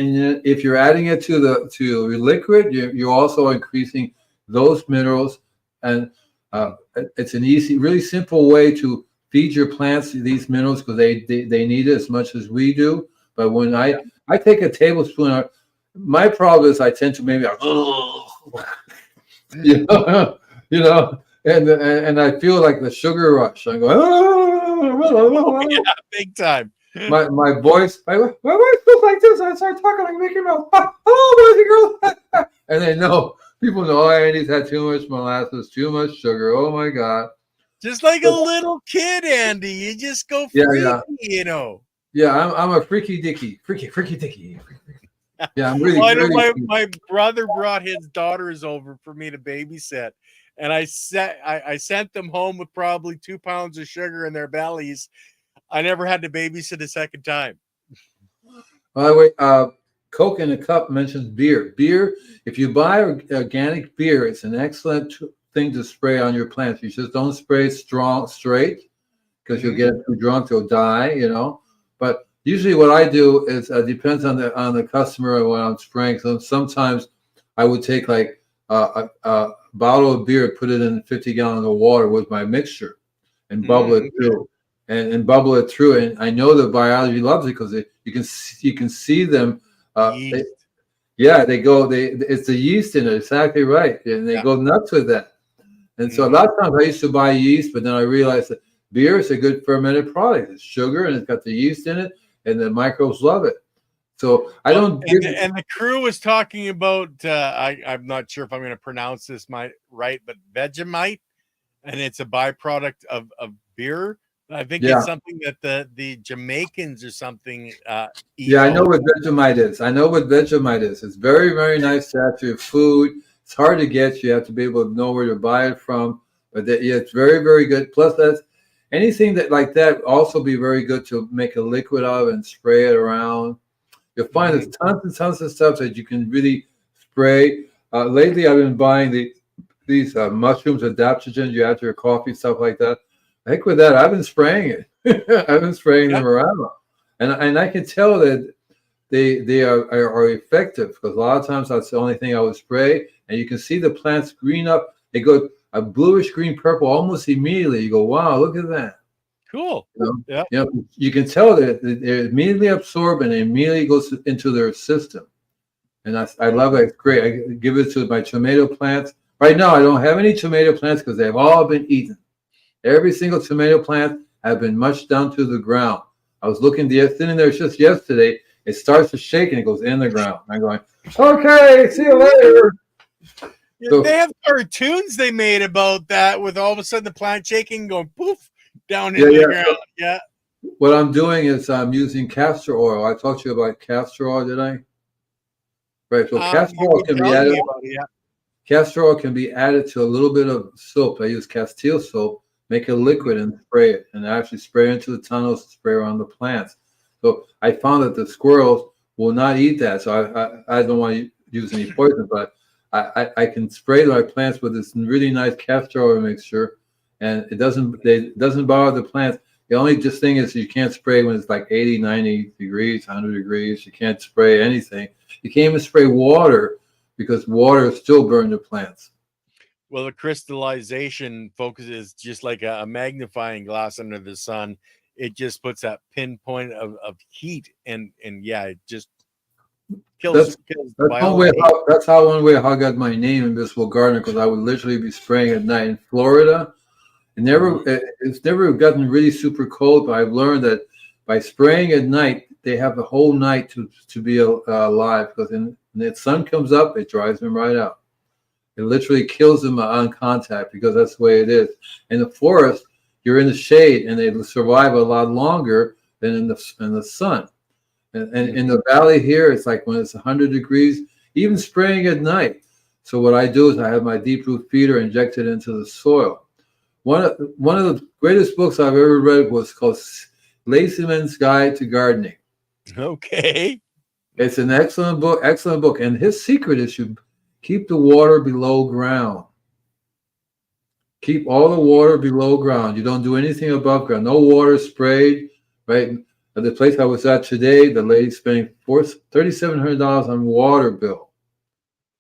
if you're adding it to your liquid, you're also increasing those minerals, and it's an easy, really simple way to feed your plants these minerals, because they need it as much as we do. But when I take a tablespoon, my problem is I tend to maybe and I feel like the sugar rush. I go, yeah, big time. my voice, my voice goes like this. I start talking like Mickey Mouse. Oh, boys and girls. And they know, people know, oh, Andy's had too much molasses, too much sugar. Oh my God. Just like a little kid, Andy. You just go Yeah, freaky, yeah. you know. Yeah, I'm a freaky dicky. Freaky dicky. Yeah, I'm really, Well, I know really. my brother brought his daughters over for me to babysit, and I sent them home with probably 2 pounds of sugar in their bellies. I never had to babysit a second time. By the way, Coke in a cup mentions beer. Beer, if you buy organic beer, it's an excellent thing to spray on your plants. You just don't spray straight because you'll get too drunk, you'll die, you know. But usually, what I do is depends on the customer when I'm spraying. So sometimes I would take like a bottle of beer, put it in 50 gallons of water with my mixture, and bubble it through, and bubble it through. And I know the biology loves it because you can see them. Yeah, they go. It's the yeast in it. Exactly right, and they go nuts with that. And so a lot of times I used to buy yeast, but then I realized that beer is a good fermented product. It's sugar and it's got the yeast in it, and the microbes love it. So I don't. And the crew was talking about. I'm not sure if I'm going to pronounce this right, but Vegemite, and it's a byproduct of beer. I think it's something that the Jamaicans or something. Yeah, I know what Vegemite is. I know what Vegemite is. It's very, very nice to add to your food. It's hard to get. You have to be able to know where to buy it from. But yeah, it's very, very good. Plus, that's anything that like that also be very good to make a liquid of and spray it around. You'll find there's tons and tons of stuff that you can really spray. Lately, I've been buying these mushrooms, adaptogens you add to your coffee, stuff like that. Heck with that, I've been spraying it. I've been spraying them around, and I can tell that they are effective because a lot of times that's the only thing I would spray, and you can see the plants green up. They go a bluish green purple almost immediately. You go, wow, look at that. Cool. You can tell that they immediately absorb and it immediately goes into their system. And I love it. It's great. I give it to my tomato plants. Right now, I don't have any tomato plants because they've all been eaten. Every single tomato plant have been mushed down to the ground. I was sitting there just yesterday. It starts to shake and it goes in the ground. I'm going, okay, see you later. So, they have cartoons they made about that with all of a sudden the plant shaking going poof down in the ground. What I'm doing is I'm using castor oil. I talked to you about castor oil, did I? Right. So castor oil can be added. Castor oil can be added to a little bit of soap. I use Castile soap, make a liquid and spray it, and actually spray into the tunnels, spray around the plants. So I found that the squirrels will not eat that. So I don't want to use any poison, but I can spray my plants with this really nice castor oil mixture, and it doesn't bother the plants. The only just thing is you can't spray when it's like 80, 90 degrees, 100 degrees. You can't spray anything. You can't even spray water because water still burns the plants. Well, the crystallization focuses just like a magnifying glass under the sun. It just puts that pinpoint of heat and it just kills. That's how one way how I got my name, Invisible Gardener, because I would literally be spraying at night in Florida. It's never gotten really super cold, but I've learned that by spraying at night, they have the whole night to be alive because when the sun comes up, it dries them right out. It literally kills them on contact because that's the way it is. In the forest, you're in the shade and they survive a lot longer than in the sun. And in the valley here, it's like when it's 100 degrees, even spraying at night. So what I do is I have my deep root feeder injected into the soil. One of the greatest books I've ever read was called Lazyman's Guide to Gardening. Okay. It's an excellent book. And his secret is you keep the water below ground. Keep all the water below ground. You don't do anything above ground. No water sprayed, right? At the place I was at today, the lady spending $3,700 on water bill.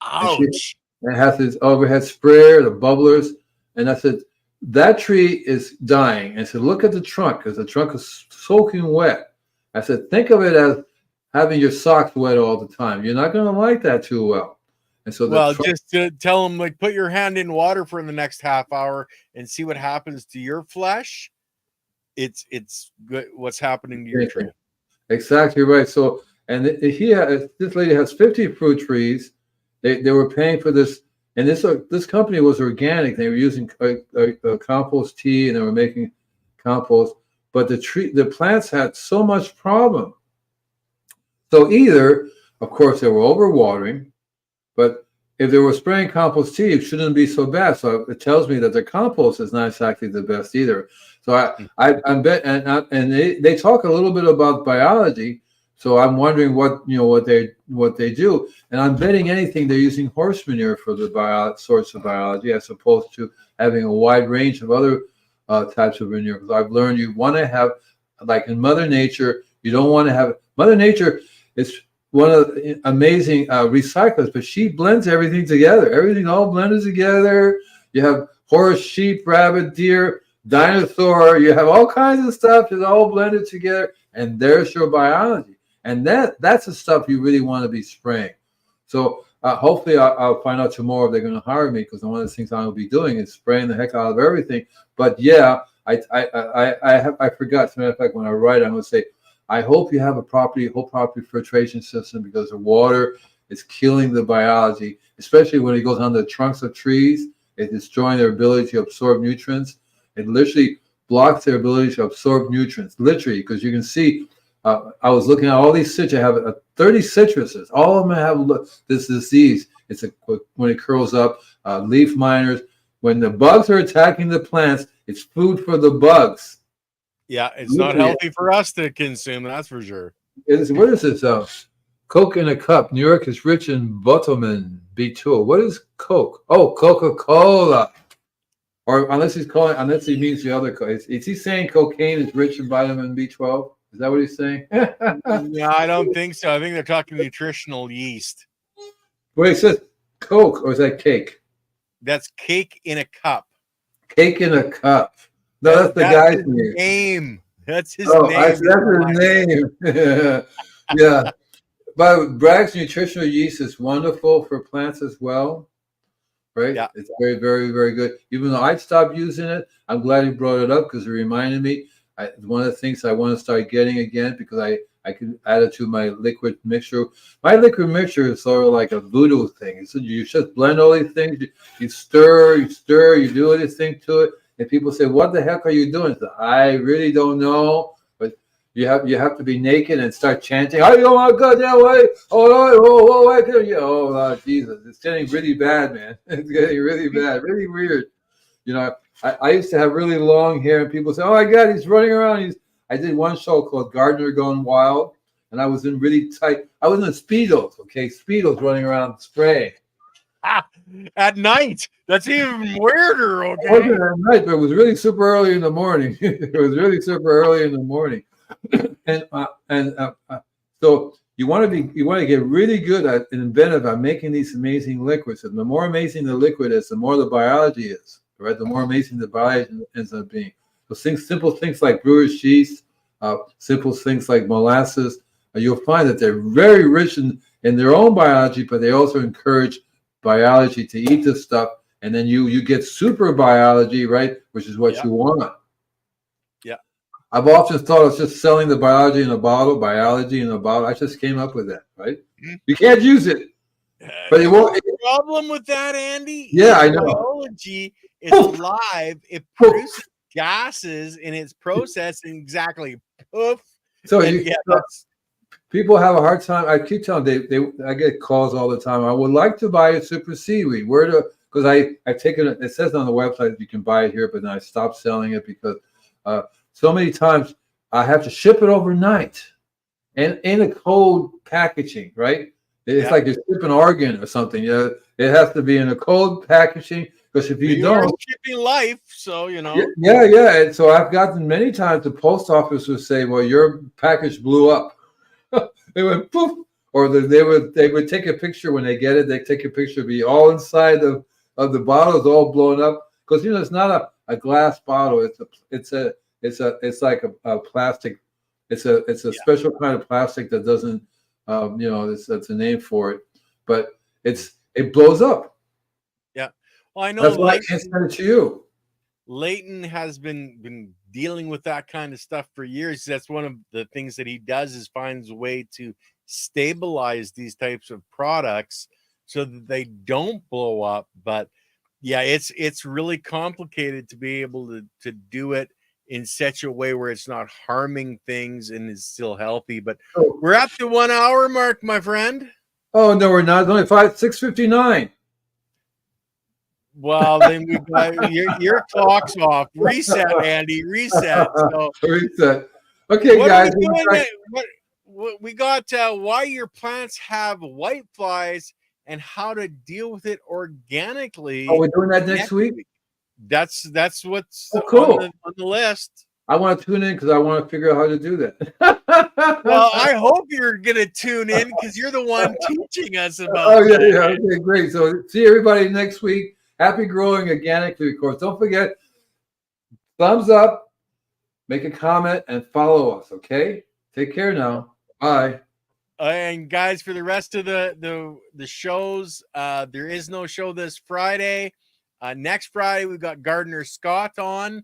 Ouch. And it has this overhead sprayer, the bubblers. And I said, that tree is dying. And I said, look at the trunk, because the trunk is soaking wet. I said, think of it as having your socks wet all the time. You're not going to like that too well. And so, just to tell them, like, put your hand in water for the next half hour and see what happens to your flesh. It's good. What's happening to your tree? Exactly right. So, and this lady has 50 fruit trees. They were paying for this, and this company was organic. They were using compost tea, and they were making compost. But the plants had so much problem. So either, of course, they were overwatering, but if they were spraying compost tea, it shouldn't be so bad. So it tells me that the compost is not exactly the best either. So I'm bet and they talk a little bit about biology. So I'm wondering what they do, and I'm betting anything they're using horse manure for the source of biology as opposed to having a wide range of other types of manure. Because I've learned you want to have, like in Mother Nature, you don't want to have Mother Nature is one of the amazing recyclers, but she blends everything together. Everything all blended together. You have horse, sheep, rabbit, deer, dinosaur. You have all kinds of stuff. It's all blended together, and there's your biology. And that's the stuff you really want to be spraying. So hopefully I'll find out tomorrow if they're going to hire me, because one of the things I will be doing is spraying the heck out of everything. But yeah, I forgot. As a matter of fact, when I write, I'm going to say, I hope you have whole property filtration system, because the water is killing the biology, especially when it goes on the trunks of trees. It's destroying their ability to absorb nutrients. It literally blocks their ability to absorb nutrients, literally, because you can see, I was looking at all these citrus. I have 30 citruses. All of them have this disease. When it curls up, leaf miners. When the bugs are attacking the plants, it's food for the bugs. Yeah, it's not healthy for us to consume, that's for sure. What is this? Coke in a cup. New York is rich in vitamin B2. What is Coke? Oh, Coca-Cola. Or unless he means the other Coke. Is he saying cocaine is rich in vitamin B12? Is that what he's saying? No, I don't think so. I think they're talking nutritional yeast. Wait, it says Coke, or is that cake? That's cake in a cup. Cake in a cup. No, that's the guy's name. That's his name. That's his name. Yeah. But Bragg's nutritional yeast is wonderful for plants as well. Right? Yeah. It's very, very, very good. Even though I'd stopped using it, I'm glad you brought it up, because it reminded me. One of the things I want to start getting again, because I could add it to my liquid mixture. My liquid mixture is sort of like a voodoo thing. So you just blend all these things. You stir, you do anything to it. And people say, "What the heck are you doing?" So I really don't know. But you have to be naked and start chanting, "Oh my God, yeah, wait, oh, Jesus, it's getting really bad, man. It's getting really bad, really weird." I used to have really long hair, and people say, "Oh my God, he's running around." I did one show called Gardener Gone Wild, and I was in really tight. I was in Speedos, Speedos running around spraying. At night, that's even weirder. Okay, it wasn't at night, but it was really super early in the morning. It was really super early in the morning, so you want to get really good at and inventive at making these amazing liquids. And the more amazing the liquid is, the more the biology is. Right, the more amazing the biology ends up being. So simple things like brewer's yeast, simple things like molasses, you'll find that they're very rich in their own biology, but they also encourage biology to eat this stuff, and then you get super biology, right, which is what you want. Yeah. I've often thought it's just selling the biology in a bottle. I just came up with that, right? Mm-hmm. You can't use it. But it won't. The problem with that, Andy, yeah, I know. Biology is alive. It produces gases in its processing. Exactly. Poof. So people have a hard time. I keep telling them, I get calls all the time. I would like to buy a super seaweed. Because I've taken it. It says on the website you can buy it here, but then I stopped selling it because so many times I have to ship it overnight, and in a cold packaging, right? It's like you're shipping Oregon or something. Yeah, it has to be in a cold packaging, because if you don't, shipping life. So Yeah. And so I've gotten many times the post office would say, "Well, your package blew up." They went poof, or they would take a picture when they get it. They take a picture, be all inside of the bottles, all blown up, because it's not a glass bottle. It's like a plastic. It's a special kind of plastic that doesn't. That's a name for it, but it blows up. Yeah, well, I know. That's why I can't send it to you. Leighton has been dealing with that kind of stuff for years. That's one of the things that he does, is finds a way to stabilize these types of products so that they don't blow up. But yeah, it's really complicated to be able to do it in such a way where it's not harming things and is still healthy. But Oh, we're at the 1 hour mark, my friend. oh no, we're not. It's only 6:59. Well, then we got your clock's off. Reset, Andy. Reset. So Reset. Okay, what guys. are we doing? What we got? Why your plants have white flies and how to deal with it organically. Oh, we're doing that next week. That's what's cool. on the list. I want to tune in because I want to figure out how to do that. Well, I hope you're gonna tune in because you're the one teaching us about. Oh yeah, yeah. Okay, great. So see everybody next week. Happy growing organically, of course. Don't forget, thumbs up, make a comment, and follow us. Okay. Take care now. Bye. And guys, for the rest of the shows, there is no show this Friday. Next Friday, we've got Gardner Scott on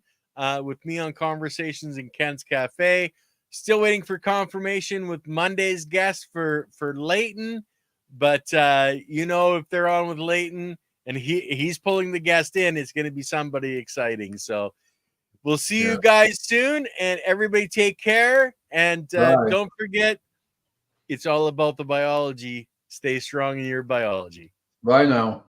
with me on Conversations in Kent's Cafe. Still waiting for confirmation with Monday's guest for Leighton. But if they're on with Leighton and he's pulling the guest in, it's going to be somebody exciting. So we'll see you guys soon. And everybody take care. And don't forget, it's all about the biology. Stay strong in your biology. Bye now.